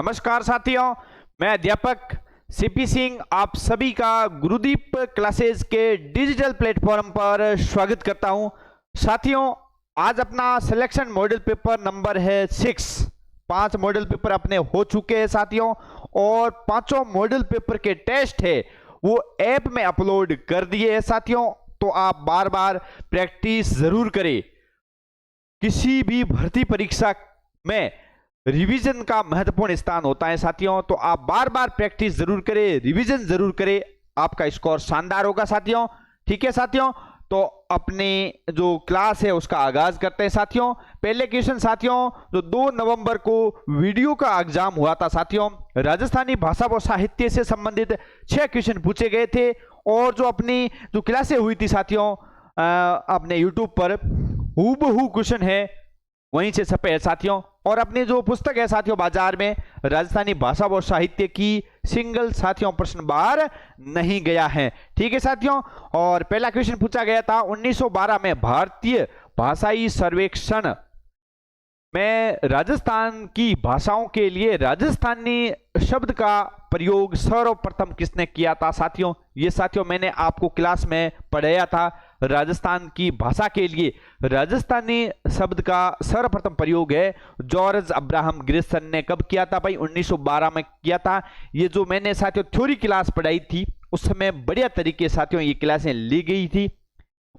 नमस्कार साथियों, मैं अध्यापक सीपी सिंह आप सभी का गुरुदीप क्लासेस के डिजिटल प्लेटफॉर्म पर स्वागत करता हूं। साथियों, आज अपना सिलेक्शन मॉडल पेपर नंबर है 6। 5 मॉडल पेपर अपने हो चुके हैं साथियों, और पांचों मॉडल पेपर के टेस्ट है वो ऐप में अपलोड कर दिए हैं साथियों। तो आप बार बार प्रैक्टिस जरूर करें। किसी भी भर्ती परीक्षा में रिवीजन का महत्वपूर्ण स्थान होता है साथियों, तो आप बार बार प्रैक्टिस जरूर करें, रिवीजन जरूर करें, आपका स्कोर शानदार होगा साथियों। ठीक है साथियों, तो अपने जो क्लास है उसका आगाज करते हैं साथियों। पहले क्वेश्चन साथियों, जो 2 नवंबर को वीडियो का एग्जाम हुआ था साथियों, राजस्थानी भाषा व साहित्य से संबंधित 6 क्वेश्चन पूछे गए थे, और जो अपनी जो क्लासें हुई थी साथियों अपने यूट्यूब पर हूबहू क्वेश्चन है वहीं से छपे है साथियों। और अपनी जो पुस्तक है साथियों बाजार में, राजस्थानी भाषा व साहित्य की सिंगल साथियों प्रश्न बाहर नहीं गया है। ठीक है साथियों, और पहला क्वेश्चन पूछा गया था 1912 में भारतीय भाषाई सर्वेक्षण में राजस्थान की भाषाओं के लिए राजस्थानी शब्द का प्रयोग सर्वप्रथम किसने किया था साथियों। ये साथियों मैंने आपको क्लास में पढ़ाया था। राजस्थान की भाषा के लिए राजस्थानी शब्द का सर्वप्रथम प्रयोग है जॉर्ज अब्राहम ग्रिसन ने कब किया था भाई? 1912 में किया था। ये जो मैंने साथियों थ्योरी क्लास पढ़ाई थी उस समय बढ़िया तरीके साथियों ये क्लासें ली गई थी,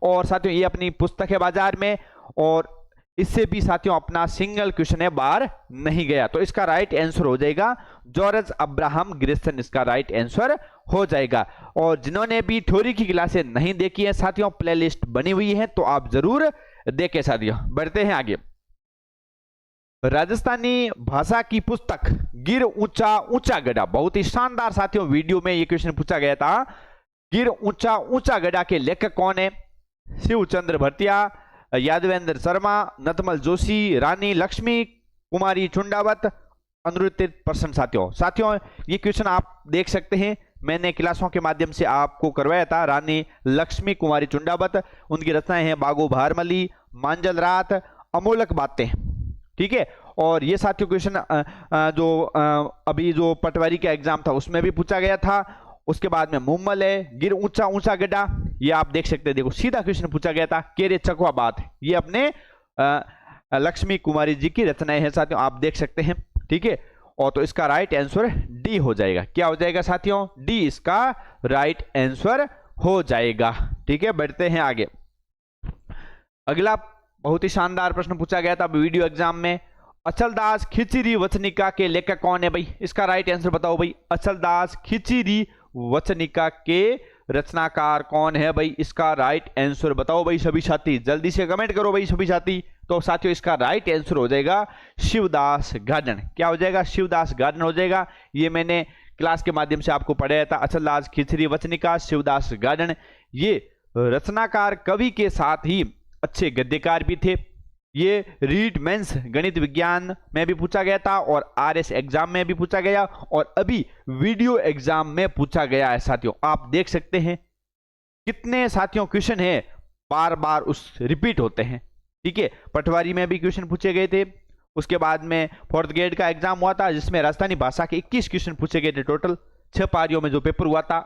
और साथियों ये अपनी पुस्तक है बाजार में, और इससे भी साथियों अपना सिंगल क्वेश्चन है बाहर नहीं गया। तो इसका राइट आंसर हो जाएगा जॉर्ज अब्राहम ग्रिसन, इसका राइट आंसर हो जाएगा। और जिन्होंने भी थ्योरी की क्लासें नहीं देखी है साथियों, प्लेलिस्ट बनी हुई है तो आप जरूर देखें साथियों। बढ़ते हैं आगे। राजस्थानी भाषा की पुस्तक गिर ऊंचा ऊंचा गढ़ा, बहुत ही शानदार साथियों वीडियो में ये क्वेश्चन पूछा गया था। गिर ऊंचा ऊंचा गढ़ा के लेखक कौन है? शिवचंद्र भरतिया, यादवेंद्र शर्मा, नथमल जोशी, रानी लक्ष्मी कुमारी चुंडावत, अनुत्तरित प्रश्न साथियों ये क्वेश्चन आप देख सकते हैं, मैंने क्लासों के माध्यम से आपको करवाया था। रानी लक्ष्मी कुमारी चुंडावत, उनकी रचनाएं हैं बागो भारमली, मांजल रात, अमोलक बातें। ठीक है, और ये साथियों क्वेश्चन जो अभी जो पटवारी का एग्जाम था उसमें भी पूछा गया था। उसके बाद में मुम्मल है, गिर ऊंचा ऊंचा गड्ढा, ये आप देख सकते हैं, देखो सीधा क्वेश्चन पूछा गया था। केरे चकवा बात, ये अपने लक्ष्मी कुमारी जी की रचनाएं हैं साथियों, आप देख सकते हैं। ठीक है, और तो इसका राइट आंसर डी हो जाएगा। क्या हो जाएगा साथियों? डी इसका राइट आंसर हो जाएगा। ठीक है, बढ़ते हैं आगे। अगला बहुत ही शानदार प्रश्न पूछा गया था वीडियो एग्जाम में, अचलदास खिचड़ी वचनिका के लेखक कौन है भाई? इसका राइट आंसर बताओ भाई। अचलदास खिचड़ी वचनिका के रचनाकार कौन है भाई? इसका राइट आंसर बताओ भाई सभी साथी, जल्दी से कमेंट करो भाई सभी साथी। तो साथियों इसका राइट आंसर हो जाएगा शिवदास गार्डन। क्या हो जाएगा? शिवदास गार्डन हो जाएगा। ये मैंने क्लास के माध्यम से आपको पढ़ाया था। अचलदास खिचड़ी वचनिका, शिवदास गार्डन, ये रचनाकार कवि के साथ ही अच्छे गद्यकार भी थे। ये रीड मेंस गणित विज्ञान में भी पूछा गया था, और आरएस एग्जाम में भी पूछा गया, और अभी वीडियो एग्जाम में पूछा गया है साथियों। आप देख सकते हैं कितने साथियों क्वेश्चन है बार बार उस रिपीट होते हैं। ठीक है, पटवारी में भी क्वेश्चन पूछे गए थे। उसके बाद में 4th ग्रेड का एग्जाम हुआ था जिसमें राजस्थानी भाषा के 21 क्वेश्चन पूछे गए थे टोटल 6 पारियों में जो पेपर हुआ था।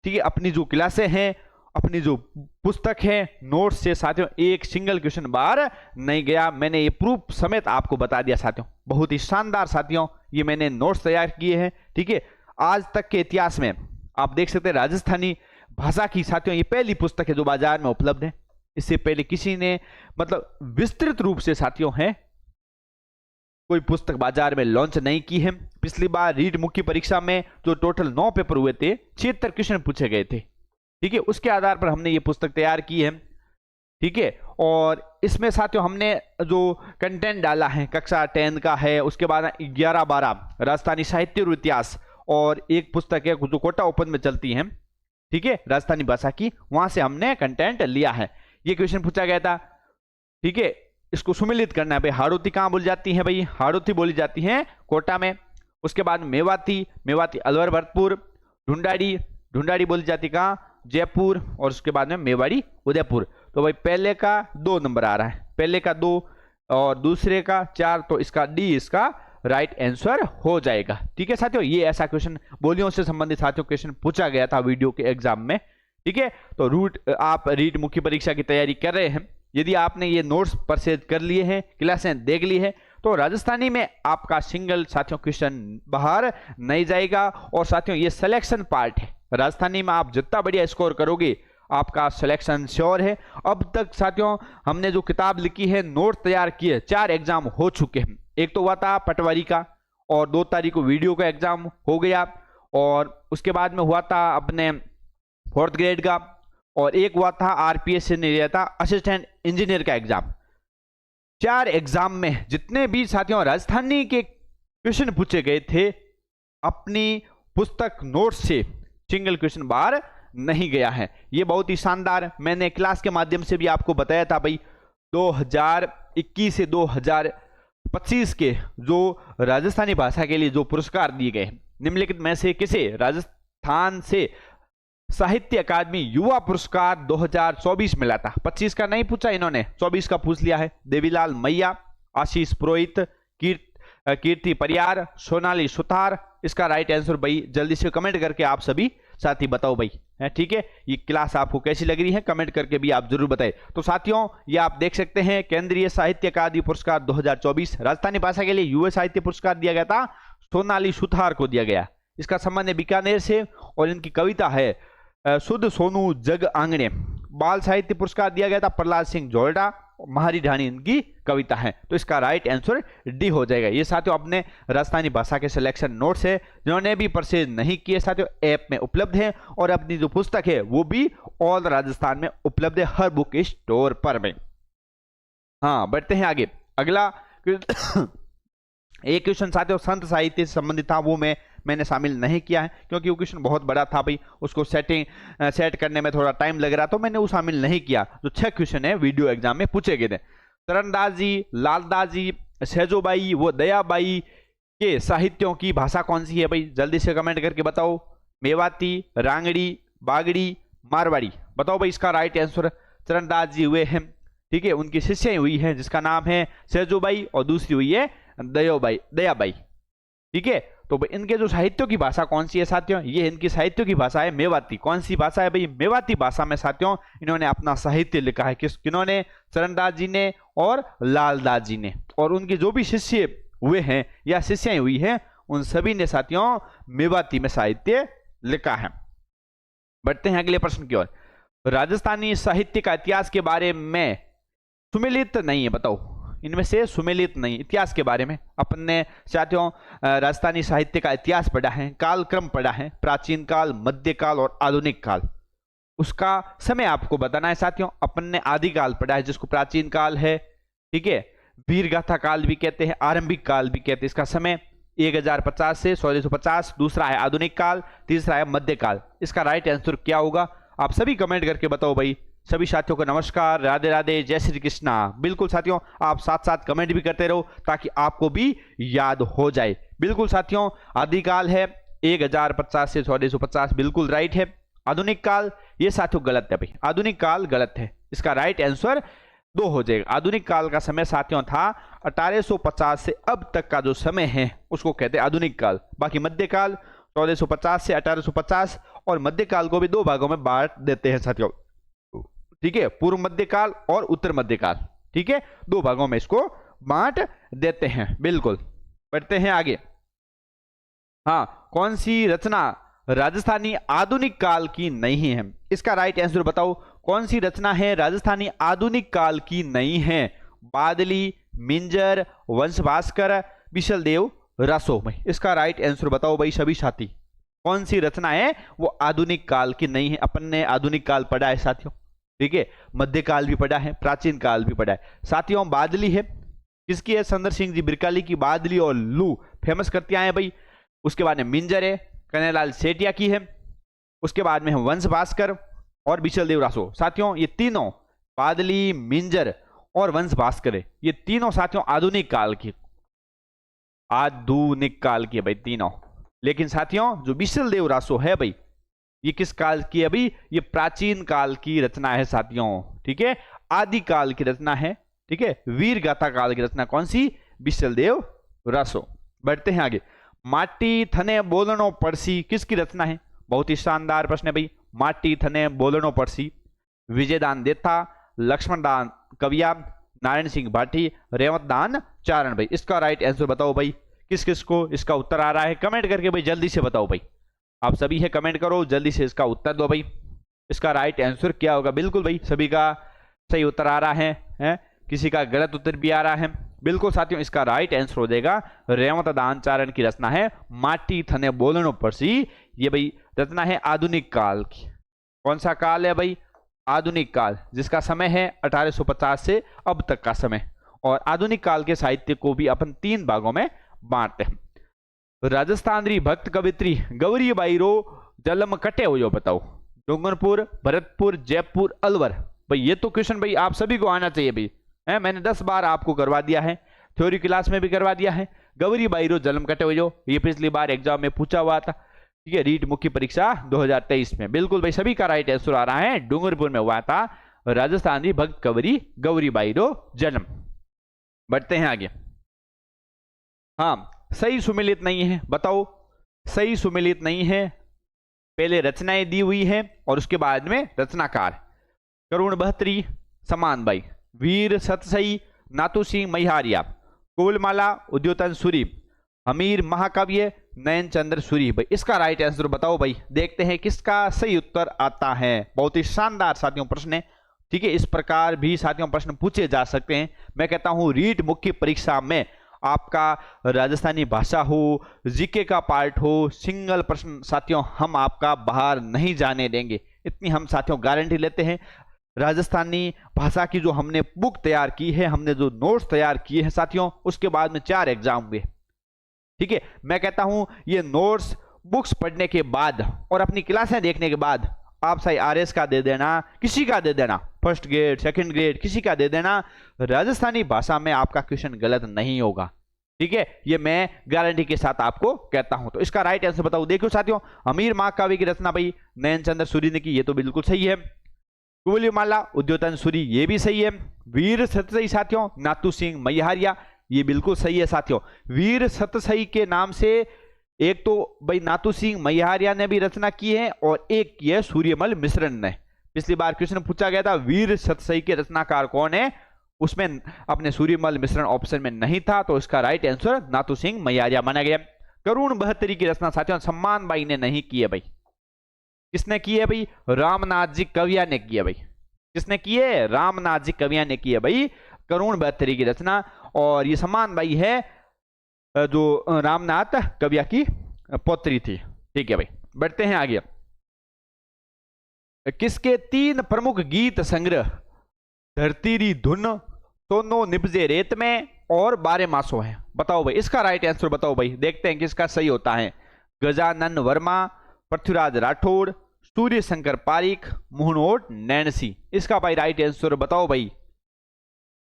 ठीक है, अपनी जो क्लासें हैं, अपनी जो पुस्तक है, नोट्स से साथियों एक सिंगल क्वेश्चन बाहर नहीं गया। मैंने ये प्रूफ समेत आपको बता दिया साथियों, बहुत ही शानदार साथियों ये मैंने नोट्स तैयार किए हैं। ठीक है, आज तक के इतिहास में आप देख सकते हैं राजस्थानी भाषा की साथियों ये पहली पुस्तक है जो बाजार में उपलब्ध है। इससे पहले किसी ने मतलब विस्तृत रूप से साथियों है कोई पुस्तक बाजार में लॉन्च नहीं की है। पिछली बार रीट मुख्य परीक्षा में जो टोटल 9 पेपर हुए थे, 76 क्वेश्चन पूछे गए थे। ठीक है, उसके आधार पर हमने ये पुस्तक तैयार की है। ठीक है, और इसमें साथियों हमने जो कंटेंट डाला है कक्षा 10 का है, उसके बाद 11-12 राजस्थानी साहित्य और इतिहास, और एक पुस्तक है जो कोटा ओपन में चलती है। ठीक है, राजस्थानी भाषा की, वहां से हमने कंटेंट लिया है। ये क्वेश्चन पूछा गया था। ठीक है, इसको सुमिलित करना है भाई। हाड़ौती कहां बोली जाती है भाई? हाड़ौती बोली जाती है कोटा में। उसके बाद मेवाती, मेवाती अलवर भरतपुर, ढूंढाड़ी, ढूंढाड़ी बोली जाती कहां? जयपुर, और उसके बाद में मेवाड़ी उदयपुर। तो भाई पहले का 2 नंबर आ रहा है, पहले का 2 और दूसरे का 4, तो इसका डी इसका राइट आंसर हो जाएगा। ठीक है साथियों, ये ऐसा क्वेश्चन बोलियों से संबंधित साथियों क्वेश्चन पूछा गया था वीडियो के एग्जाम में। ठीक है, तो आप रीट मुख्य परीक्षा की तैयारी कर रहे हैं, यदि आपने ये नोट्स परचेज कर लिए हैं, क्लासें देख ली है, तो राजस्थानी में आपका सिंगल साथियों क्वेश्चन बाहर नहीं जाएगा। और साथियों ये सिलेक्शन पार्ट है, राजस्थानी में आप जितना बढ़िया स्कोर करोगे आपका सिलेक्शन श्योर है। अब तक साथियों हमने जो किताब लिखी है, नोट तैयार किए, 4 एग्जाम हो चुके हैं। एक तो हुआ था पटवारी का, और 2 तारीख को वीडियो का एग्जाम हो गया, और उसके बाद में हुआ था अपने 4th ग्रेड का, और एक हुआ था आरपीएस से लिया था असिस्टेंट इंजीनियर का एग्जाम। 4 एग्जाम में जितने भी साथियों राजस्थानी के क्वेश्चन पूछे गए थे, अपनी पुस्तक नोट से सिंगल क्वेश्चन बाहर नहीं गया है। ये बहुत ही शानदार, मैंने क्लास के माध्यम से भी आपको बताया था भाई। 2021 से 2025 के जो राजस्थानी भाषा के लिए जो पुरस्कार दिए गए, निम्नलिखित में से किसे राजस्थान से साहित्य अकादमी युवा पुरस्कार 2024 मिला था? 25 का नहीं पूछा इन्होंने, 24 का पूछ लिया है। देवीलाल मैया, आशीष पुरोहित, कीर्ति परियार, सोनाली सुतार। इसका राइट आंसर भाई जल्दी से कमेंट करके आप सभी साथी बताओ भाई, है ठीक है। ये क्लास आपको कैसी लग रही है कमेंट करके भी आप जरूर बताएं। तो साथियों ये आप देख सकते हैं, केंद्रीय साहित्य अकादमी पुरस्कार 2024 राजस्थानी भाषा के लिए युवा साहित्य पुरस्कार दिया गया था, सोनाली सुतार को दिया गया। इसका संबंध है बीकानेर से, और इनकी कविता है शुद्ध सोनू जग आंगणे। बाल साहित्य पुरस्कार दिया गया था प्रहलाद सिंह जोरडा, महारी ढाणी इनकी कविता है। तो इसका राइट आंसर डी हो जाएगा। ये साथियों अपने राजस्थानी भाषा के सिलेक्शन नोट्स है, जिन्होंने भी परचेज नहीं किए साथियों ऐप में उपलब्ध है, और अपनी जो पुस्तक है वो भी ऑल राजस्थान में उपलब्ध है हर बुक स्टोर पर में। हाँ बढ़ते हैं आगे। अगला एक क्वेश्चन साथियों संत साहित्य से संबंधित था, वो मैंने शामिल नहीं किया है क्योंकि वो क्वेश्चन बहुत बड़ा था भाई, उसको सेट करने में थोड़ा टाइम लग रहा, तो मैंने वो शामिल नहीं किया। जो 6 क्वेश्चन है वीडियो एग्जाम में पूछे गए थे। चरणदास जी, लालदास जी, सहजोबाई व दयाबाई के साहित्यों की भाषा कौन सी है भाई? जल्दी से कमेंट करके बताओ। मेवाती, रांगड़ी, बागड़ी, मारवाड़ी, बताओ भाई इसका राइट आंसर। चरणदास जी हुए हैं, ठीक है, उनकी शिष्या हुई है जिसका नाम है सहजोबाई, और दूसरी हुई है दयाबाई। ठीक है, तो इनके जो साहित्यों की भाषा कौन सी है साथियों? ये इनकी साहित्यों की भाषा है मेवाती। कौन सी भाषा है भाई? मेवाती भाषा में साथियों इन्होंने अपना साहित्य लिखा है। किन्होंने? चरणदास जी ने और लालदास जी ने, और उनके जो भी शिष्य हुए हैं या शिष्याएं हुई हैं उन सभी ने साथियों मेवाती में साहित्य लिखा है। बढ़ते हैं अगले प्रश्न की ओर। राजस्थानी साहित्य का इतिहास के बारे में सुमेलित नहीं है, बताओ इनमें से सुमेलित नहीं। इतिहास के बारे में अपन ने साथियों राजस्थानी साहित्य का इतिहास पढ़ा है, कालक्रम पढ़ा है, प्राचीन काल, मध्यकाल और आधुनिक काल। उसका समय आपको बताना है साथियों। अपन ने आदिकाल पढ़ा है जिसको प्राचीन काल है, ठीक है, वीरगाथा काल भी कहते हैं, आरंभिक काल भी कहते हैं। इसका समय 1050 से 1650। दूसरा है आधुनिक काल, तीसरा है मध्यकाल। इसका राइट आंसर क्या होगा आप सभी कमेंट करके बताओ भाई। सभी साथियों को नमस्कार, राधे राधे, जय श्री कृष्णा। बिल्कुल साथियों आप साथ साथ कमेंट भी करते रहो ताकि आपको भी याद हो जाए। बिल्कुल साथियों आदिकाल है 1050 से 1650, बिल्कुल राइट है। आधुनिक काल ये साथियों गलत है भाई, आधुनिक काल गलत है। इसका राइट आंसर 2 हो जाएगा। आधुनिक काल का समय साथियों था 1850 से अब तक का जो समय है उसको कहते हैं आधुनिक काल। बाकी मध्यकाल 1650 से 1850, और मध्यकाल को भी 2 भागों में बांट देते हैं साथियों, ठीक है, पूर्व मध्यकाल और उत्तर मध्यकाल। ठीक है, 2 भागों में इसको बांट देते हैं। बिल्कुल, बढ़ते हैं आगे। हाँ, कौन सी रचना राजस्थानी आधुनिक काल की नहीं है? इसका राइट आंसर बताओ। कौन सी रचना है राजस्थानी आधुनिक काल की नहीं है? बादली, मिंजर, वंशभास्कर, बिशलदेव, रासो। इसका राइट आंसर बताओ भाई सभी साथी। कौन सी रचना है वो आधुनिक काल की नहीं है? अपन ने आधुनिक काल पढ़ा है साथियों, ठीक है, मध्यकाल भी पढ़ा है, प्राचीन काल भी पढ़ा है साथियों। बादली है किसकी है? सुंदर सिंह जी बिरकाली की बादली और लू फेमस करती आए भाई। उसके बाद में मिंजर है कन्हैयालाल सेठिया की है। उसके बाद में वंश भास्कर और बिशलदेव रासो। साथियों ये तीनों बादली, मिंजर और वंश भास्कर है, ये तीनों साथियों आधुनिक काल की है भाई तीनों। लेकिन साथियों जो बिशलदेव रासो है भाई ये किस काल की है भाई? ये प्राचीन काल की रचना है साथियों, ठीक है, आदि काल की रचना है, ठीक है, वीर गाथा काल की रचना कौन सी? बिशलदेव रासो। बढ़ते हैं आगे। माटी थने बोलनो पड़सी किसकी रचना है? बहुत ही शानदार प्रश्न है भाई। माटी थने बोलनो पड़सी, विजयदान देथा, लक्ष्मणदान कविया, नारायण सिंह भाटी, रेवतदान चारण। भाई इसका राइट आंसर बताओ भाई, किस किस को इसका उत्तर आ रहा है? कमेंट करके भाई जल्दी से बताओ भाई। आप सभी है कमेंट करो, जल्दी से इसका उत्तर दो भाई। इसका राइट आंसर क्या होगा? बिल्कुल भाई सभी का सही उत्तर आ रहा है? किसी का गलत उत्तर भी आ रहा है। बिल्कुल साथियों इसका राइट आंसर हो जाएगा रेवतदान चारण की रचना है माटी थने बोलनो पड़सी। ये भाई रचना है आधुनिक काल की। कौन सा काल है भाई? आधुनिक काल, जिसका समय है 1850 से अब तक का समय। और आधुनिक काल के साहित्य को भी अपन 3 भागों में बांटते हैं। राजस्थान री भक्त कवित्री गौरी बाईरो जन्म कटे हुए बताओ। डूंगरपुर, भरतपुर, जयपुर, अलवर। भाई ये तो क्वेश्चन भाई आप सभी को आना चाहिए भाई है। मैंने 10 बार आपको करवा दिया है, थ्योरी क्लास में भी करवा दिया है। गौरी बाईरो जन्म कटे हुए जो ये पिछली बार एग्जाम में पूछा हुआ था, ठीक है, रीट मुख्य परीक्षा 2023 में। बिल्कुल भाई सभी का राइट आंसर आ रहा है, डूंगरपुर में हुआ था राजस्थान की भक्त कवरी गौरी बाईरो जन्म। बढ़ते हैं आगे। हाँ, सही सुमेलित नहीं है बताओ। सही सुमेलित नहीं है, पहले रचनाएं दी हुई है और उसके बाद में रचनाकार। करुण बहतरी, समान बाई, वीर सतसई, नातू सिंह मैहारिया, कोलमाला उद्योतन सूरी, हमीर महाकाव्य, नयन चंद्र सूरी। भाई इसका राइट आंसर बताओ भाई। देखते हैं किसका सही उत्तर आता है। बहुत ही शानदार साथियों प्रश्न है, ठीक है। इस प्रकार भी साथियों प्रश्न पूछे जा सकते हैं। मैं कहता हूं रीट मुख्य परीक्षा में आपका राजस्थानी भाषा हो, जीके का पार्ट हो, सिंगल प्रश्न साथियों हम आपका बाहर नहीं जाने देंगे, इतनी हम साथियों गारंटी लेते हैं। राजस्थानी भाषा की जो हमने बुक तैयार की है, हमने जो नोट्स तैयार किए हैं साथियों, उसके बाद में 4 एग्जाम हुए, ठीक है। मैं कहता हूं ये नोट्स बुक्स पढ़ने के बाद और अपनी क्लासें देखने के बाद आप चाहे आरएस का दे देना, किसी का दे देना, फर्स्ट ग्रेड, सेकंड ग्रेड, किसी का दे देना, राजस्थानी भाषा में आपका क्वेश्चन गलत नहीं होगा, ठीक है। ये मैं गारंटी के साथ आपको कहता हूं। तो इसका राइट आंसर बताओ। देखो साथियों, अमीर महाकाव्य की रचना भाई नयन चंद्र सूरी ने की, ये तो बिल्कुल सही है। कुवलीमाला उद्योतन सूरी, ये भी सही है। वीर सतसई साथियों नातू सिंह मैहारिया, ये बिल्कुल सही है साथियों। वीर सतसई के नाम से एक तो भाई नातू सिंह मैहारिया ने भी रचना की है और एक की है सूर्यमल मिश्रण ने। पिछली बार क्वेश्चन पूछा गया था वीर सतसई के रचनाकार कौन है, उसमें अपने सूर्यमल मिश्रण ऑप्शन में नहीं था, तो इसका राइट आंसर नातू सिंह मैहारिया माना गया। करुण बहतरी की रचना साथियों सम्मान बाई ने नहीं की है भाई। किसने की है भाई? रामनाथ जी कविया ने की है भाई। किसने की है? रामनाथ जी कविया ने की है भाई करुण बहतरी की रचना। और ये सम्मान बाई है जो रामनाथ कविया की पौत्री थी, ठीक है भाई। बढ़ते हैं आगे। किसके 3 प्रमुख गीत संग्रह धरती री धुन, सोनो निपजे रेत में और 12 मासों है? बताओ भाई इसका राइट आंसर बताओ भाई। देखते हैं किसका सही होता है। गजानन वर्मा, पृथ्वीराज राठौड़, सूर्य शंकर पारिक, मोहनोट नैनसी। इसका भाई राइट आंसर बताओ भाई।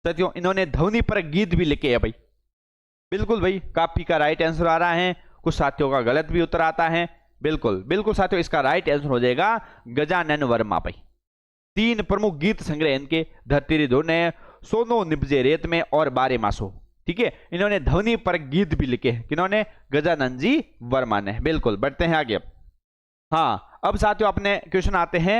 साथियों इन्होंने ध्वनि पर गीत भी लिखे हैं भाई। बिल्कुल भाई, काफी का राइट आंसर आ रहा है, कुछ साथियों का गलत भी उत्तर आता है। बिल्कुल बिल्कुल साथियों इसका राइट आंसर हो जाएगा गजानन वर्मा भाई। 3 प्रमुख गीत संग्रह इनके धरती री धुन है, सोनो निपजे रेत में और 12 मासों, ठीक है। इन्होंने ध्वनि पर गीत भी लिखे हैं, किन्होंने? गजानन जी वर्मा ने। बिल्कुल। बढ़ते हैं आगे। हाँ, अब साथियों अपने क्वेश्चन आते हैं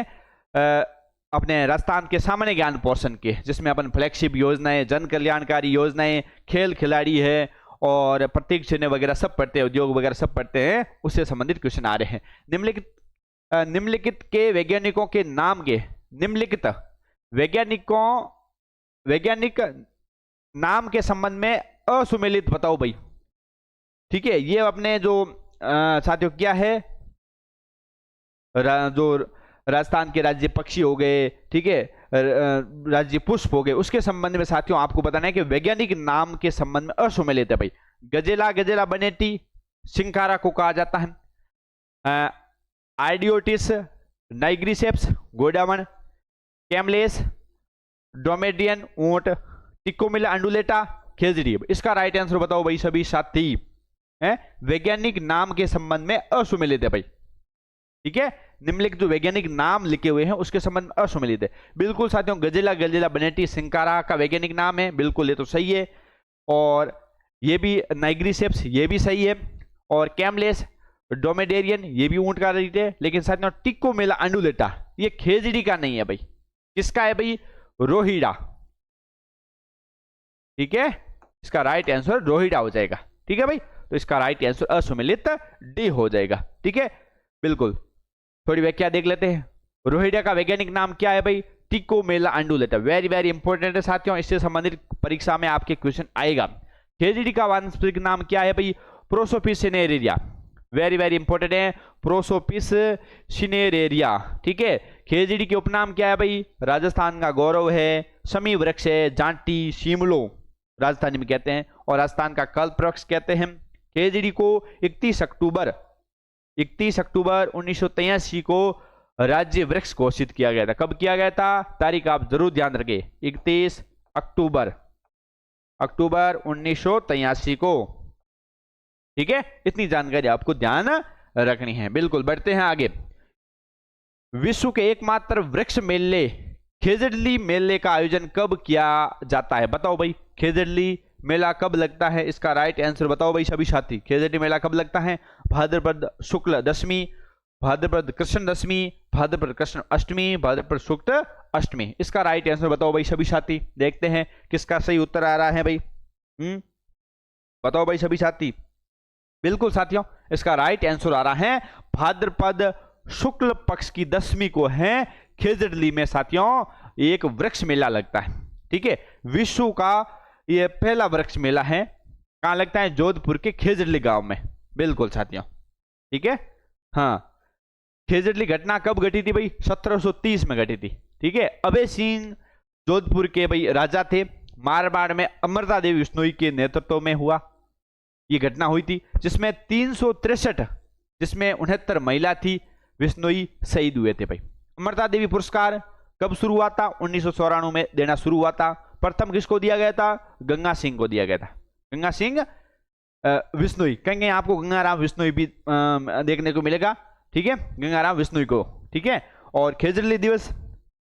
अपने राजस्थान के सामान्य ज्ञान पोर्शन के, जिसमें अपन फ्लैगशिप योजनाएं, जन कल्याणकारी योजनाएं, खेल खिलाड़ी है और प्रतीक चिन्ह वगैरह सब पढ़ते हैं, उद्योग वगैरह सब पढ़ते हैं, उससे संबंधित क्वेश्चन आ रहे हैं। निम्नलिखित के वैज्ञानिकों के नाम के, निम्नलिखित वैज्ञानिक नाम के संबंध में असुमेलित बताओ भाई, ठीक है। ये अपने जो साथियों क्या है, जो राजस्थान के राज्य पक्षी हो गए, ठीक है, राज्य पुष्प हो गए, उसके संबंध में साथियों आपको बताना है कि वैज्ञानिक नाम के संबंध में असुमेलित है भाई। गजेला, गजेला बनेटी, सिंकारा को कहा जाता है। आइडियोटिस नाइग्रिसेप्स गोडावन, कैमलेस, डोमेडियन ऊंट, टिकोमिला अंडुलेटा, खेजड़ी। इसका राइट आंसर बताओ भाई सभी साथी। वैज्ञानिक नाम के संबंध में असुमेलित है भाई, ठीक है। निम्नलिखित जो वैज्ञानिक नाम लिखे हुए हैं उसके संबंध में असुमेलित है। बिल्कुल साथियों, गजेला गजेला बनेटी सिंकारा का वैज्ञानिक नाम है, बिल्कुल ये तो सही है। और ये भी नाइग्रीसेप्स, ये भी सही है। और कैमलेस डोमेडेरियन, ये भी ऊंट का रीट है। लेकिन साथियों टिक्कोमेला अंडुलेटा ये खेजड़ी का नहीं है भाई, किसका है भाई? रोहिड़ा। ठीक है, इसका राइट आंसर रोहिड़ा हो जाएगा। ठीक है भाई, तो इसका राइट आंसर असुमेलित डी हो जाएगा। ठीक है, बिल्कुल। थोड़ी व्याख्या देख लेते हैं। रोहिड़ा का वैज्ञानिक नाम क्या है भाई? टिक्कोमेला अंडुलेटा। वेरी वेरी इंपॉर्टेंट है साथियों, इससे संबंधित परीक्षा में आपके क्वेश्चन आएगा। खेजड़ी का वानस्पतिक नाम क्या है भाई? Prosopis cineraria. Very very important है, प्रोसोपिस सिनेरेरिया। ठीक है, खेजड़ी के उपनाम क्या है भाई? राजस्थान का गौरव है, शमी वृक्ष है, जांटी, शिमलो राजस्थानी में कहते हैं, और राजस्थान का कल्प वृक्ष कहते हैं। खेजड़ी को 31 अक्टूबर 1983 को राज्य वृक्ष घोषित किया गया था। कब किया गया था? तारीख आप जरूर ध्यान रखें, 31 अक्टूबर 1983 को। ठीक है, इतनी जानकारी आपको ध्यान रखनी है। बिल्कुल, बढ़ते हैं आगे। विश्व के एकमात्र वृक्ष मेले खेजड़ली मेले का आयोजन कब किया जाता है? बताओ भाई, खेजड़ली मेला कब लगता है? इसका राइट आंसर बताओ भाई सभी साथी। खेजड़ी मेला कब लगता है? भाद्रपद शुक्ल दशमी, भाद्रपद कृष्ण दशमी, भाद्रपद कृष्ण अष्टमी, भाद्रपद शुक्ल अष्टमी। इसका राइट आंसर बताओ भाई सभी साथी। देखते हैं किसका सही उत्तर आ रहा है भाई। बताओ भाई सभी साथी। बिल्कुल साथियों, इसका राइट आंसर आ रहा है भाद्रपद शुक्ल पक्ष की दशमी को है खेजड़ली में साथियों एक वृक्ष मेला लगता है। ठीक है, विश्व का यह पहला वृक्ष मेला है। कहां लगता है? जोधपुर के खेजड़ली गांव में। बिल्कुल साथियों, ठीक है। हाँ, खेजड़ली घटना कब घटी थी भाई? 1730 में घटी थी। ठीक है, अभय सिंह जोधपुर के भाई राजा थे। मारवाड़ में अमृता देवी बिश्नोई के नेतृत्व में हुआ ये घटना हुई थी, जिसमें 363 जिसमें 69 महिला थी बिश्नोई शहीद हुए थे भाई। अमृता देवी पुरस्कार कब शुरू हुआ था? 1994 में देना शुरू हुआ था। प्रथम किसको दिया गया था? गंगा सिंह को दिया गया था। गंगा सिंह बिश्नोई, कहेंगे आपको गंगाराम बिश्नोई भी देखने को मिलेगा। ठीक है, गंगाराम बिश्नोई को। ठीक है, और खेजड़ली दिवस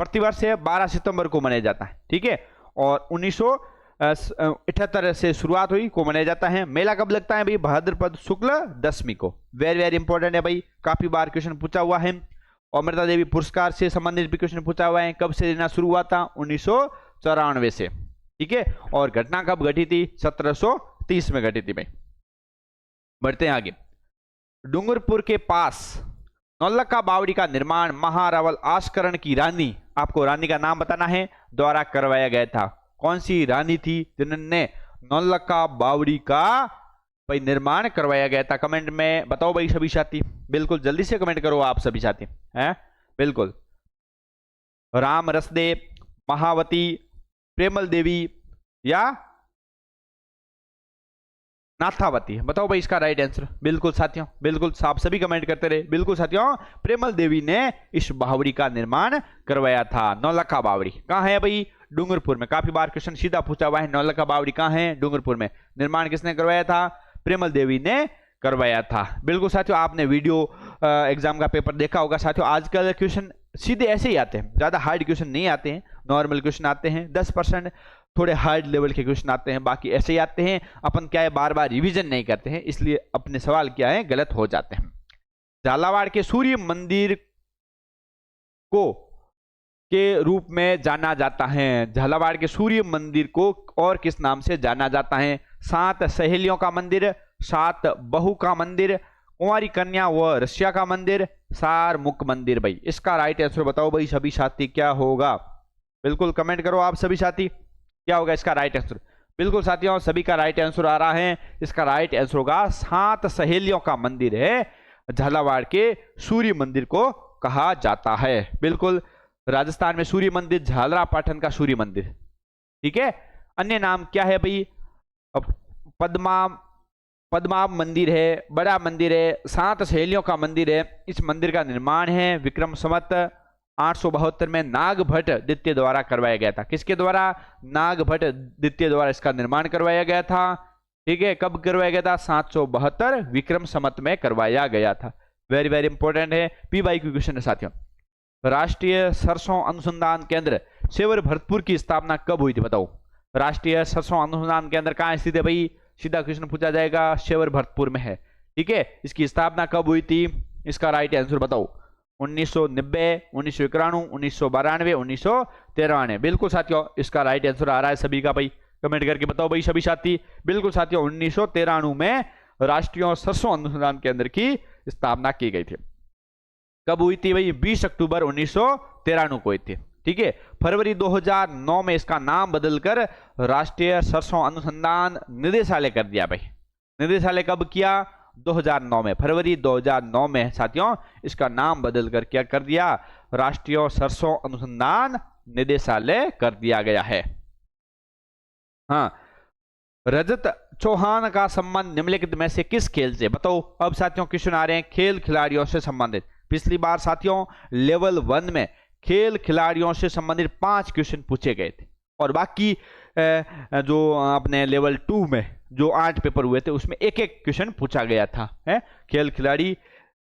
प्रतिवर्ष 12 सितंबर को मनाया जाता है। ठीक है, और 1978 से शुरुआत हुई को मनाया जाता है। मेला कब लगता है भाई? भाद्रपद शुक्ल दशमी को। वेरी वेरी इंपॉर्टेंट है भाई, काफी बार क्वेश्चन पूछा हुआ है। अमृता देवी पुरस्कार से संबंधित भी क्वेश्चन पूछा हुआ है। कब से देना शुरू हुआ था? 1994 से। ठीक है, और घटना कब घटी थी? 1730 में घटी थी भाई। बढ़ते हैं आगे। डूंगरपुर के पास नौलक्खा बावड़ी का निर्माण महारावल आस्करण की रानी, आपको रानी का नाम बताना है, द्वारा करवाया गया था। कौन सी रानी थी जिन्होंने नौलक्खा बावड़ी का भाई निर्माण करवाया गया था? कमेंट में बताओ भाई सभी साथी। बिल्कुल जल्दी से कमेंट करो आप सभी साथी हैं। बिल्कुल, राम रसदेव, महावती, प्रेमल देवी या नाथावती? बताओ भाई इसका राइट आंसर। बिल्कुल साथियों, बिल्कुल आप सभी कमेंट करते रहे। बिल्कुल साथियों, प्रेमल देवी ने इस बावड़ी का निर्माण करवाया था। नौलक्खा बावड़ी कहां है भाई? डूंगरपुर में। काफी बार क्वेश्चन सीधा पूछा हुआ है, नौलक्खा बावड़ी कहां है? डूंगरपुर में। निर्माण किसने करवाया था? प्रेमल देवी ने करवाया था। बिल्कुल साथियों, आपने वीडियो एग्जाम का पेपर देखा होगा साथियों। आजकल क्वेश्चन सीधे ऐसे ही आते हैं, ज्यादा हार्ड क्वेश्चन नहीं आते हैं, नॉर्मल क्वेश्चन आते हैं। 10% थोड़े हार्ड लेवल के क्वेश्चन आते हैं, बाकी ऐसे ही आते हैं। अपन क्या है, बार बार रिवीजन नहीं करते हैं, इसलिए अपने सवाल क्या है गलत हो जाते हैं। झालावाड़ के सूर्य मंदिर को के रूप में जाना जाता है। झालावाड़ के सूर्य मंदिर को और किस नाम से जाना जाता है? 7 सहेलियों का मंदिर, 7 बहू का मंदिर, कुंवारी कन्या व रसिया का मंदिर, सार मुख मंदिर। भाई इसका राइट आंसर बताओ भाई सभी साथी, क्या होगा? बिल्कुल कमेंट करो आप सभी साथी, क्या होगा इसका राइट आंसर? बिल्कुल साथियों, सभी का राइट आंसर आ रहा है। इसका राइट आंसर होगा 7 सहेलियों का मंदिर है, झालावाड़ के सूर्य मंदिर को कहा जाता है। बिल्कुल, राजस्थान में सूर्य मंदिर, झालरा पाटन का सूर्य मंदिर। ठीक है, अन्य नाम क्या है भाई? पद्मा मंदिर है, बड़ा मंदिर है, 7 सहेलियों का मंदिर है। इस मंदिर का निर्माण है विक्रम संवत 872 में नागभट्ट द्वितीय द्वारा करवाया गया था। किसके द्वारा? नागभट्ट द्वितीय द्वारा इसका निर्माण करवाया गया था। ठीक है, कब करवाया गया था? 772 विक्रम संवत में करवाया गया था। वेरी वेरी इंपॉर्टेंट है, पीवाईक्यू क्वेश्चन है साथियों। राष्ट्रीय सरसों अनुसंधान केंद्र सेवर भरतपुर की स्थापना कब हुई थी? बताओ। राष्ट्रीय सरसों अनुसंधान केंद्र कहां स्थित है भाई? सीधा क्वेश्चन पूछा जाएगा, शेवर भरतपुर में है। ठीक है, इसकी स्थापना कब हुई थी? इसका राइट आंसर बताओ। 1990, 1991, 1992, 1993। बिल्कुल साथियों, इसका राइट आंसर आ रहा है सभी का भाई, कमेंट करके बताओ भाई सभी साथी। बिल्कुल साथियों, 1993 में राष्ट्रीय सरसों अनुसंधान केंद्र की स्थापना की गई थी। कब हुई थी भाई? 20 अक्टूबर 1993 को हुई थी। ठीक है, फरवरी 2009 में इसका नाम बदलकर राष्ट्रीय सरसों अनुसंधान निदेशालय कर दिया भाई। निदेशालय कब किया? 2009 में, फरवरी 2009 में साथियों इसका नाम बदलकर क्या कर दिया? राष्ट्रीय सरसों अनुसंधान निदेशालय कर दिया गया है। हाँ, रजत चौहान का संबंध निम्नलिखित में से किस खेल से? बताओ। अब साथियों क्वेश्चन आ रहे हैं खेल खिलाड़ियों से संबंधित। पिछली बार साथियों लेवल 1 में खेल खिलाड़ियों से संबंधित 5 क्वेश्चन पूछे गए थे, और बाकी जो अपने लेवल 2 में जो 8 पेपर हुए थे उसमें एक एक क्वेश्चन पूछा गया था। है खेल खिलाड़ी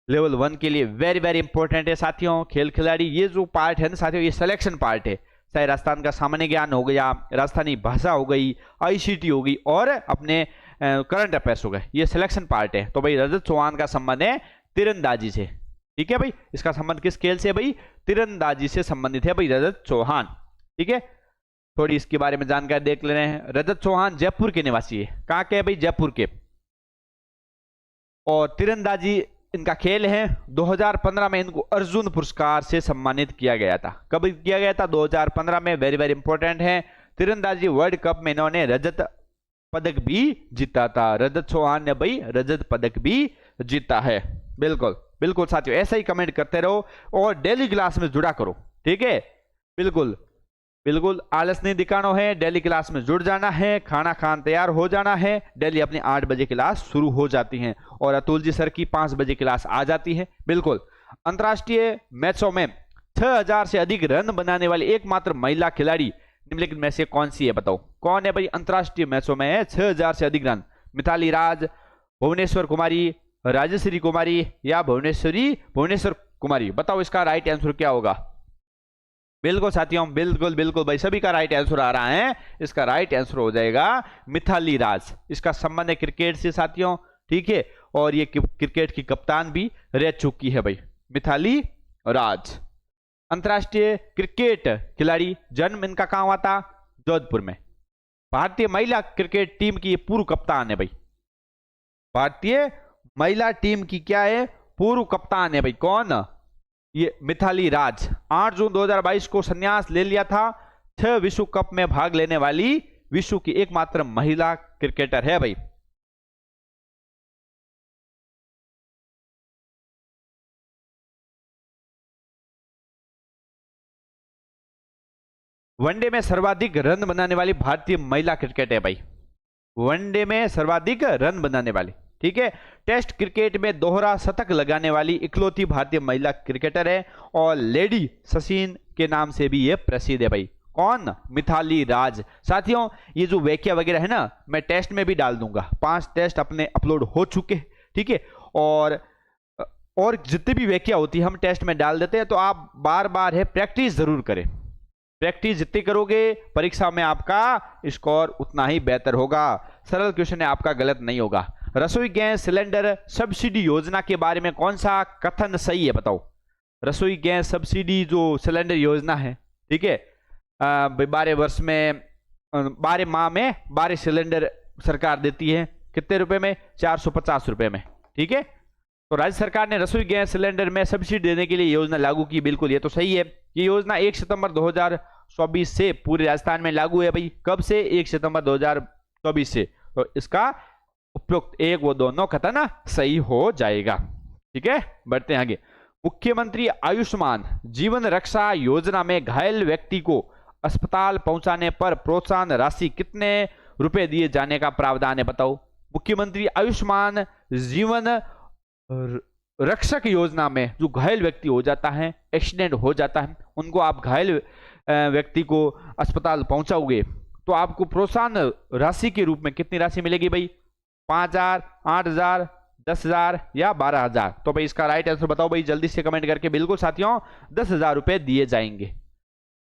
लेवल 1 के लिए वेरी वेरी इंपॉर्टेंट है साथियों। खेल खिलाड़ी ये जो पार्ट है ना साथियों, ये सिलेक्शन पार्ट है। चाहे राजस्थान का सामान्य ज्ञान हो गया, राजस्थानी भाषा हो गई, आईसीटी हो गई, और अपने करंट अफेयर्स हो गए, ये सिलेक्शन पार्ट है। तो भाई रजत चौहान का संबंध है तीरंदाजी से। ठीक है भाई, इसका संबंध किस खेल से? भाई तीरंदाजी से संबंधित है भाई रजत चौहान। ठीक है, थोड़ी इसके बारे में जानकारी देख ले रहे हैं। रजत चौहान जयपुर के निवासी है। कहां के? भाई जयपुर के। और तीरंदाजी इनका खेल है। 2015 में इनको अर्जुन पुरस्कार से सम्मानित किया गया था। कब किया गया था? 2015 में। वेरी वेरी इंपॉर्टेंट है। तीरंदाजी वर्ल्ड कप में इन्होंने रजत पदक भी जीता था। रजत चौहान ने भाई रजत पदक भी जीता है। बिल्कुल बिल्कुल साथियों, ऐसा ही कमेंट करते रहो और डेली क्लास में जुड़ा करो। ठीक है, बिल्कुल बिल्कुल आलस नहीं दिखाना है, डेली क्लास में जुड़ जाना है, खाना खान तैयार हो जाना है। डेली अपनी 8 बजे क्लास शुरू हो जाती है और अतुल जी सर की 5 बजे क्लास आ जाती है। बिल्कुल। अंतर्राष्ट्रीय मैचों में 6000 से अधिक रन बनाने वाली एकमात्र महिला खिलाड़ी निम्नलिखित में से कौन सी है? बताओ कौन है भाई अंतर्राष्ट्रीय मैचों में 6000 से अधिक रन? मिताली राज, भुवनेश्वर कुमारी, राजश्री कुमारी या भुवनेश्वर कुमारी? बताओ इसका राइट आंसर क्या होगा? बिल्कुल साथियों, बिल्कुल बिल्कुल भाई सभी का राइट आंसर आ रहा है। इसका राइट आंसर हो जाएगा मिताली राज। इसका संबंध है क्रिकेट से साथियों। ठीक है, और ये क्रिकेट की कप्तान भी रह चुकी है भाई मिताली राज। अंतर्राष्ट्रीय क्रिकेट खिलाड़ी, जन्म इनका कहां हुआ था? जोधपुर में। भारतीय महिला क्रिकेट टीम की पूर्व कप्तान है भाई। भारतीय महिला टीम की क्या है? पूर्व कप्तान है भाई। कौन? ये मिताली राज। 8 जून 2022 को संन्यास ले लिया था। 6 विश्व कप में भाग लेने वाली विश्व की एकमात्र महिला क्रिकेटर है भाई। वनडे में सर्वाधिक रन बनाने वाली भारतीय महिला क्रिकेट है भाई। वनडे में सर्वाधिक रन बनाने वाली। ठीक है, टेस्ट क्रिकेट में दोहरा शतक लगाने वाली इकलौती भारतीय महिला क्रिकेटर है और लेडी सचिन के नाम से भी ये प्रसिद्ध है भाई। कौन? मिताली राज। साथियों ये जो व्याख्या वगैरह है ना, मैं टेस्ट में भी डाल दूंगा। 5 टेस्ट अपने अपलोड हो चुके हैं। ठीक है, और जितनी भी व्याख्या होती है हम टेस्ट में डाल देते हैं, तो आप बार बार है प्रैक्टिस जरूर करें। प्रैक्टिस जितनी करोगे परीक्षा में आपका स्कोर उतना ही बेहतर होगा। सरल क्वेश्चन है, आपका गलत नहीं होगा। रसोई गैस सिलेंडर सब्सिडी योजना के बारे में कौन सा कथन सही है? बताओ। रसोई गैस सब्सिडी जो सिलेंडर योजना है, ठीक है, 12 वर्ष में 12 माह में 12 सिलेंडर सरकार देती है। कितने रुपए में? 450 रुपए में। ठीक है, तो राज्य सरकार ने रसोई गैस सिलेंडर में सब्सिडी देने के लिए योजना लागू की। बिल्कुल ये तो सही है। ये योजना 1 सितंबर 2024 से पूरे राजस्थान में लागू है भाई। कब से? 1 सितंबर 2024 से। तो इसका उपयुक्त 1 व 2 कथन सही हो जाएगा। ठीक है, बढ़ते हैं आगे। मुख्यमंत्री आयुष्मान जीवन रक्षा योजना में घायल व्यक्ति को अस्पताल पहुंचाने पर प्रोत्साहन राशि कितने रुपए दिए जाने का प्रावधान है? बताओ। मुख्यमंत्री आयुष्मान जीवन रक्षक योजना में जो घायल व्यक्ति हो जाता है, एक्सीडेंट हो जाता है, उनको आप घायल व्यक्ति को अस्पताल पहुंचाओगे तो आपको प्रोत्साहन राशि के रूप में कितनी राशि मिलेगी भाई? 5000, 8000, 10000 या 12000? तो भाई इसका राइट आंसर बताओ भाई जल्दी से कमेंट करके। बिल्कुल साथियों 10000 रुपए दिए जाएंगे।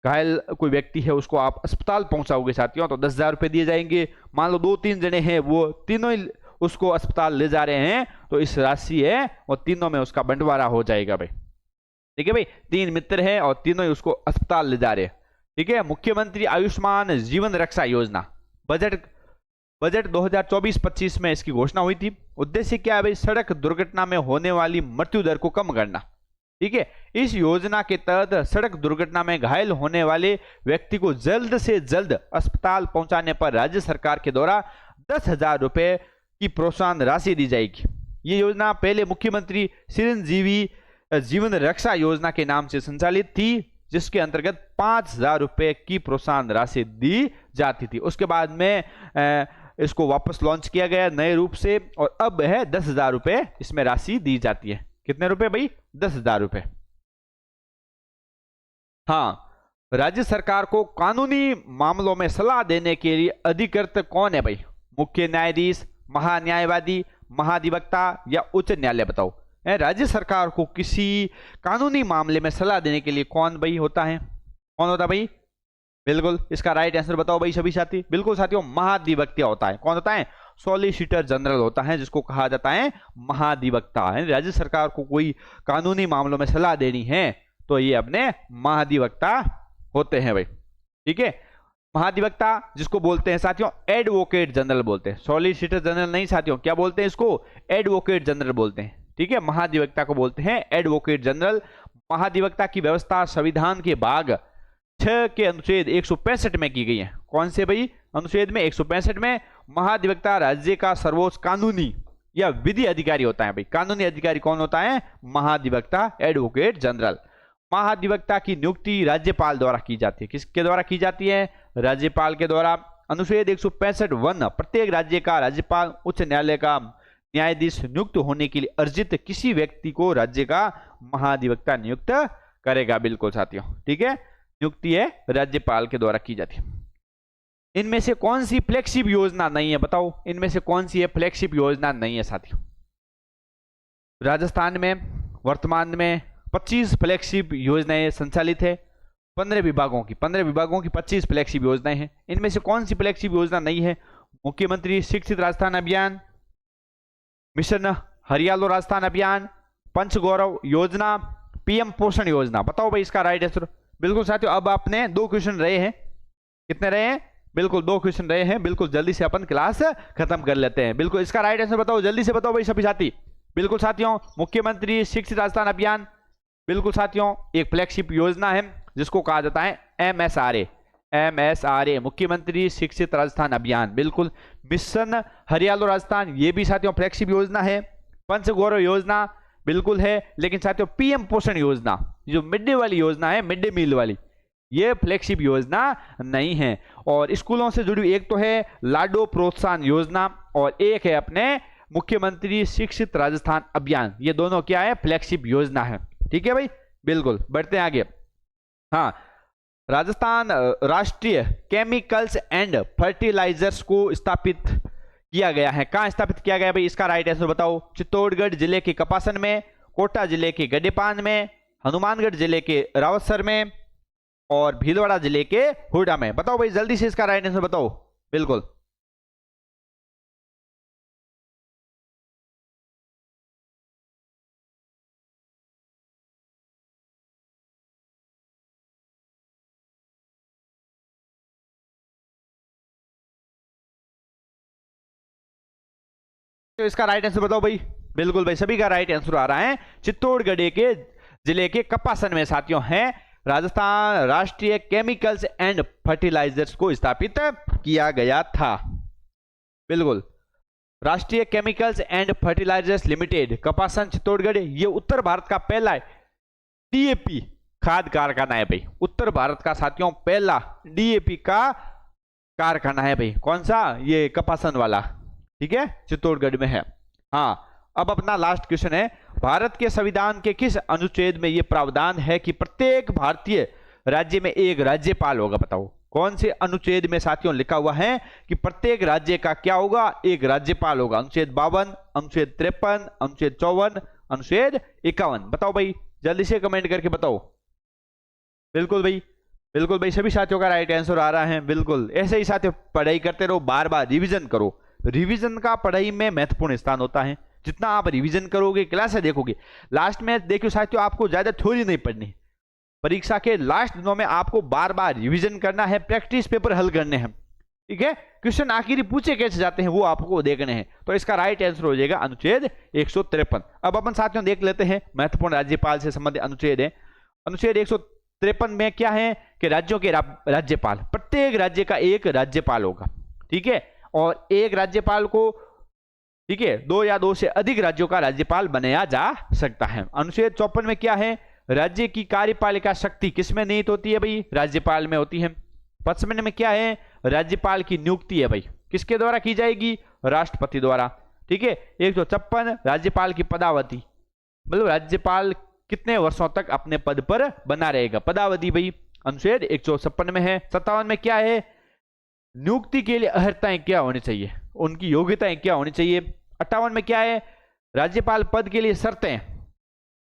घायल कोई व्यक्ति है उसको आप अस्पताल पहुंचाओगे साथियों तो 10,000 रुपए दिए जाएंगे। मान लो 2-3 जने हैं वो तीनों ही उसको अस्पताल ले जा रहे हैं तो इस राशि है वो तीनों में उसका बंटवारा हो जाएगा भाई। ठीक है भाई, 3 मित्र हैं और तीनों ही उसको अस्पताल ले जा रहे हैं। ठीक है, मुख्यमंत्री आयुष्मान जीवन रक्षा योजना बजट 2024-25 में इसकी घोषणा हुई थी। उद्देश्य क्या है भाई? सड़क दुर्घटना में होने वाली मृत्यु दर को कम करना। ठीक है, इस योजना के तहत सड़क दुर्घटना में घायल होने वाले व्यक्ति को जल्द से जल्द अस्पताल पहुंचाने पर राज्य सरकार के द्वारा 10,000 रुपए की प्रोत्साहन राशि दी जाएगी। ये योजना पहले मुख्यमंत्री चिरंजीवी जीवन रक्षा योजना के नाम से संचालित थी, जिसके अंतर्गत 5,000 रुपए की प्रोत्साहन राशि दी जाती थी। उसके बाद में इसको वापस लॉन्च किया गया नए रूप से और अब है 10,000 रुपए इसमें राशि दी जाती है। कितने रुपए भाई? 10,000 रुपए। हाँ, राज्य सरकार को कानूनी मामलों में सलाह देने के लिए अधिकृत कौन है भाई? मुख्य न्यायाधीश, महान्यायवादी, महाधिवक्ता या उच्च न्यायालय? बताओ, राज्य सरकार को किसी कानूनी मामले में सलाह देने के लिए कौन भाई होता है? कौन होता है भाई? बिल्कुल, इसका राइट आंसर बताओ भाई सभी साथी। बिल्कुल साथियों, महाधिवक्ता होता है। कौन होता है? सॉलिसिटर जनरल होता है, जिसको कहा जाता है महाधिवक्ता। है राज्य सरकार को कोई कानूनी मामलों में सलाह देनी है तो ये अपने महाधिवक्ता होते हैं भाई। ठीक है, महाधिवक्ता जिसको बोलते हैं साथियों एडवोकेट जनरल बोलते हैं। सॉलिसिटर जनरल नहीं साथियों, क्या बोलते हैं इसको? एडवोकेट जनरल बोलते हैं। ठीक है, महाधिवक्ता को बोलते हैं एडवोकेट जनरल। महाधिवक्ता की व्यवस्था संविधान के भाग 6 के अनुच्छेद 165 में की गई है। कौन से भाई अनुच्छेद में? 165 में। महाधिवक्ता राज्य का सर्वोच्च कानूनी या विधि अधिकारी होता है भाई। कानूनी अधिकारी कौन होता है? महाधिवक्ता, एडवोकेट जनरल। महाधिवक्ता की नियुक्ति राज्यपाल द्वारा की जाती है। किसके द्वारा की जाती है? राज्यपाल के द्वारा। अनुच्छेद 165(1) प्रत्येक राज्य का राज्यपाल उच्च न्यायालय का न्यायाधीश नियुक्त होने के लिए अर्जित किसी व्यक्ति को राज्य का महाधिवक्ता नियुक्त करेगा। बिल्कुल साथियों, ठीक है, नियुक्ति है राज्यपाल के द्वारा की जाती है। इनमें से कौन सी फ्लैगशिप योजना नहीं है? बताओ, इनमें से कौन सी है फ्लैगशिप योजना नहीं है साथियों? राजस्थान में वर्तमान में 25 फ्लैगशिप योजनाएं संचालित है। 15 विभागों की 25 फ्लैगशिप योजनाएं हैं। इनमें से कौन सी फ्लैगशिप योजना नहीं है? मुख्यमंत्री शिक्षित राजस्थान अभियान, मिशन हरियालो राजस्थान अभियान, पंचगौरव योजना, पीएम पोषण योजना। बताओ भाई इसका राइट आंसर। बिल्कुल साथियों, अब आपने 2 क्वेश्चन रहे हैं। कितने रहे हैं? बिल्कुल 2 क्वेश्चन रहे हैं। बिल्कुल जल्दी से अपन क्लास खत्म कर लेते हैं। बिल्कुल इसका राइट आंसर बताओ, जल्दी से बताओ भाई सभी साथी। बिल्कुल साथियों, मुख्यमंत्री शिक्षित राजस्थान अभियान बिल्कुल साथियों एक फ्लैगशिप योजना है जिसको कहा जाता है MSRA, मुख्यमंत्री शिक्षित राजस्थान अभियान। बिल्कुल, मिशन हरियालो राजस्थान ये भी साथियों फ्लैगशिप योजना है। पंचगौरव योजना बिल्कुल है, लेकिन साथियों पीएम पोषण योजना जो मिड डे वाली योजना है, मिड डे मील वाली, ये फ्लैगशिप योजना नहीं है। और स्कूलों से जुड़ी एक तो है लाडो प्रोत्साहन योजना और एक है अपने मुख्यमंत्री शिक्षित राजस्थान अभियान। ये दोनों क्या है? फ्लैगशिप योजना है। ठीक है भाई, बिल्कुल बढ़ते हैं आगे। हाँ, राजस्थान राष्ट्रीय केमिकल्स एंड फर्टिलाइजर्स को स्थापित किया गया है। कहां स्थापित किया गया भाई? इसका राइट आंसर बताओ। चित्तौड़गढ़ जिले के कपासन में, कोटा जिले के गडेपान में, हनुमानगढ़ जिले के रावतसर में और भीलवाड़ा जिले के हुडा में। बताओ भाई जल्दी से इसका राइट आंसर बताओ। बिल्कुल तो इसका राइट आंसर बताओ भाई। बिल्कुल भाई, सभी का राइट आंसर आ रहा है। चित्तौड़गढ़ के जिले के कपासन में साथियों है राजस्थान राष्ट्रीय केमिकल्स एंड फर्टिलाइजर्स को स्थापित किया गया था। बिल्कुल, Rashtriya chemicals and fertilizers limited Kapasan Chittorgarh, ये उत्तर भारत का पहला डीएपी खाद कारखाना है भाई। उत्तर भारत का साथियों पहला डीएपी का कारखाना है भाई। कौन सा? ये कपासन वाला। ठीक है, चित्तौड़गढ़ में है। हाँ, अब अपना लास्ट क्वेश्चन है, भारत के संविधान के किस अनुच्छेद में यह प्रावधान है कि प्रत्येक भारतीय राज्य में एक राज्यपाल होगा? बताओ कौन से अनुच्छेद में साथियों लिखा हुआ है कि प्रत्येक राज्य का क्या होगा? एक राज्यपाल होगा। अनुच्छेद 52, अनुच्छेद 53, अनुच्छेद 54, अनुच्छेद 51। बताओ भाई जल्दी से कमेंट करके बताओ। बिल्कुल भाई, बिल्कुल भाई, सभी साथियों का राइट आंसर आ रहा है। बिल्कुल ऐसे ही साथियों पढ़ाई करते रहो, बार बार रिवीजन करो। रिवीजन का पढ़ाई में महत्वपूर्ण स्थान होता है। जितना आप रिवीजन करोगे, क्लासें देखोगे, लास्ट में देखियो साथियों आपको ज्यादा थ्योरी नहीं पढ़नी। परीक्षा के लास्ट दिनों में आपको बार बार रिवीजन करना है, प्रैक्टिस पेपर हल करने हैं। ठीक है, क्वेश्चन आखिर पूछे कैसे जाते हैं वो आपको देखने हैं। तो इसका राइट आंसर हो जाएगा अनुच्छेद 153। अब अपन साथियों देख लेते हैं महत्वपूर्ण राज्यपाल से संबंधित अनुच्छेद है। अनुच्छेद 153 में क्या है कि राज्यों के राज्यपाल, प्रत्येक राज्य का एक राज्यपाल होगा। ठीक है, और एक राज्यपाल को, ठीक है, 2 या 2 से अधिक राज्यों का राज्यपाल बनाया जा सकता है। अनुच्छेद 54 में क्या है, राज्य की कार्यपालिका शक्ति किसमें निहित होती है भाई, राज्यपाल में होती है। 55 में क्या है, राज्यपाल की नियुक्ति है भाई, किसके द्वारा की जाएगी, राष्ट्रपति द्वारा। ठीक है, 156 राज्यपाल की पदावधि, मतलब राज्यपाल कितने वर्षों तक अपने पद पर बना रहेगा, पदावधि भाई अनुच्छेद 156 में है। 57 में क्या है, नियुक्ति के लिए अर्हताएं क्या होनी चाहिए, उनकी योग्यताएं क्या होनी चाहिए। 58 में क्या है, राज्यपाल पद के लिए शर्तें।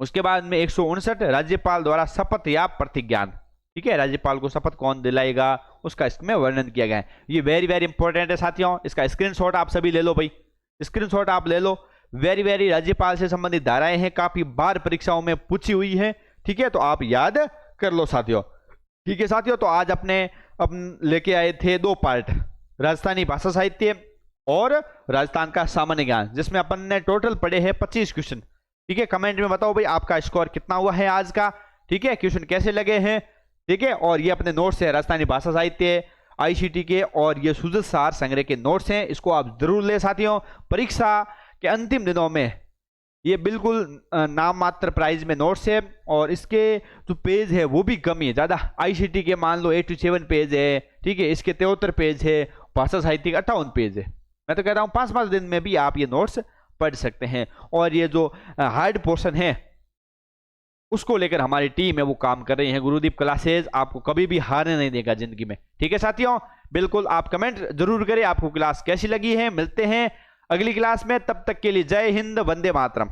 उसके बाद में 159 राज्यपाल द्वारा शपथ या प्रतिज्ञान। ठीक है, राज्यपाल को शपथ कौन दिलाएगा उसका इसमें वर्णन किया गया है। ये वेरी वेरी इंपॉर्टेंट है साथियों, इसका स्क्रीनशॉट आप सभी ले लो भाई, स्क्रीनशॉट आप ले लो। वेरी वेरी राज्यपाल से संबंधित धाराएं हैं, काफी बार परीक्षाओं में पूछी हुई है। ठीक है, तो आप याद कर लो साथियों। ठीक है साथियों, तो आज अपन लेके आए थे 2 पार्ट, राजस्थानी भाषा साहित्य और राजस्थान का सामान्य ज्ञान, जिसमें अपन ने टोटल पढ़े हैं 25 क्वेश्चन। ठीक है, कमेंट में बताओ भाई आपका स्कोर कितना हुआ है आज का। ठीक है, क्वेश्चन कैसे लगे हैं। ठीक है, और ये अपने नोट्स है राजस्थानी भाषा साहित्य आईसीटी के, और ये सुजत सार संग्रह के नोट्स हैं, इसको आप जरूर ले साथियों। परीक्षा के अंतिम दिनों में ये बिल्कुल नाम मात्र प्राइस में नोट्स है, और इसके जो पेज है वो भी कम ही है, ज्यादा आईसीटी के मान लो 87 पेज है। ठीक है, इसके 73 पेज है, भाषा साहित्य का 58 पेज है। मैं तो कहता हूँ 5-5 दिन में भी आप ये नोट्स पढ़ सकते हैं। और ये जो हार्ड पोर्शन है उसको लेकर हमारी टीम है वो काम कर रही है। गुरुदीप क्लासेज आपको कभी भी हारने नहीं देगा जिंदगी में। ठीक है साथियों, बिल्कुल आप कमेंट जरूर करें आपको क्लास कैसी लगी है। मिलते हैं अगली क्लास में, तब तक के लिए जय हिंद, वंदे मातरम।